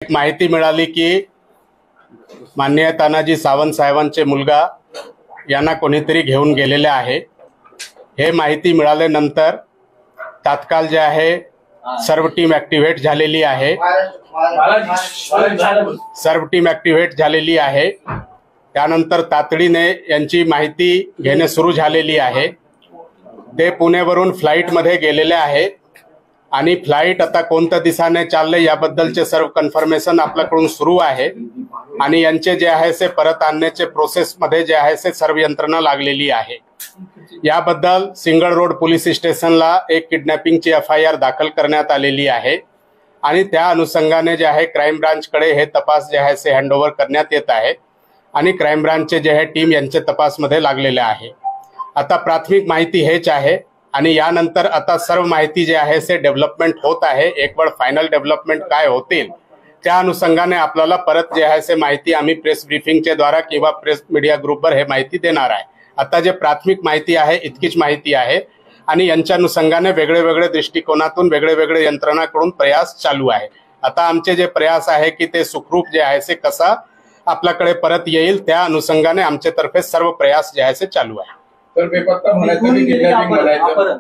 एक माहिती मिळाली की माननीय तानाजी सावंत साहेबांचे मुलगा यांना कोणीतरी घेऊन गेलेले आहे। हे माहिती मिळाल्यानंतर तात्काळ जे आहे सर्व टीम ॲक्टिव्हेट झालेली आहे। त्यानंतर तातडीने यांची माहिती घेणे सुरू झालेली आहे। ते पुणेवरून फ्लाईटमध्ये गेलेले आहे आणि फ्लाईट आता कोणत्या दिशेने चालले याबद्दलचे सर्व कन्फर्मेशन आपल्याकडून सुरू आहे आणि यांचे जे आहे ते परत आणण्याचे प्रोसेसमध्ये जे आहे ते सर्व यंत्रणा लागलेली आहे। याबद्दल सिंगल रोड पोलीस स्टेशनला एक किडनॅपिंगची FIR दाखल करण्यात आलेली आहे आणि त्या अनुषंगाने जे आहे क्राइम ब्रांचकडे हे तपास जे आहे ते हँडओव्हर करण्यात येत आहे आणि क्राइम ब्रांचचे जे आहे टीम यांचे तपासमध्ये लागलेले आहे। आता प्राथमिक माहिती हेच आहे आणि यानंतर आता सर्व माहिती जे आहे ते डेव्हलपमेंट होत आहे। एक वेळ फायनल डेव्हलपमेंट काय होतील त्या अनुषंगाने आपल्याला परत जे आहे ते माहिती आम्ही प्रेस ब्रीफिंगच्या द्वारा किंवा प्रेस मीडिया ग्रुपवर हे माहिती देणार आहे। आता जे प्राथमिक माहिती आहे इतकीच माहिती आहे आणि यांच्या अनुषंगाने वेगळे दृष्टिकोनातून वेगळे यंत्रणाकडून प्रयास चालू आहे। आता आमचे जे प्रयास आहे की ते सुखरूप जे आहे ते कसा आपल्याकडे परत येईल त्या अनुषंगाने आमच्या तर्फे सर्व प्रयास जे आहे ते चालू आहे। तर बेपत्ता म्हणायचं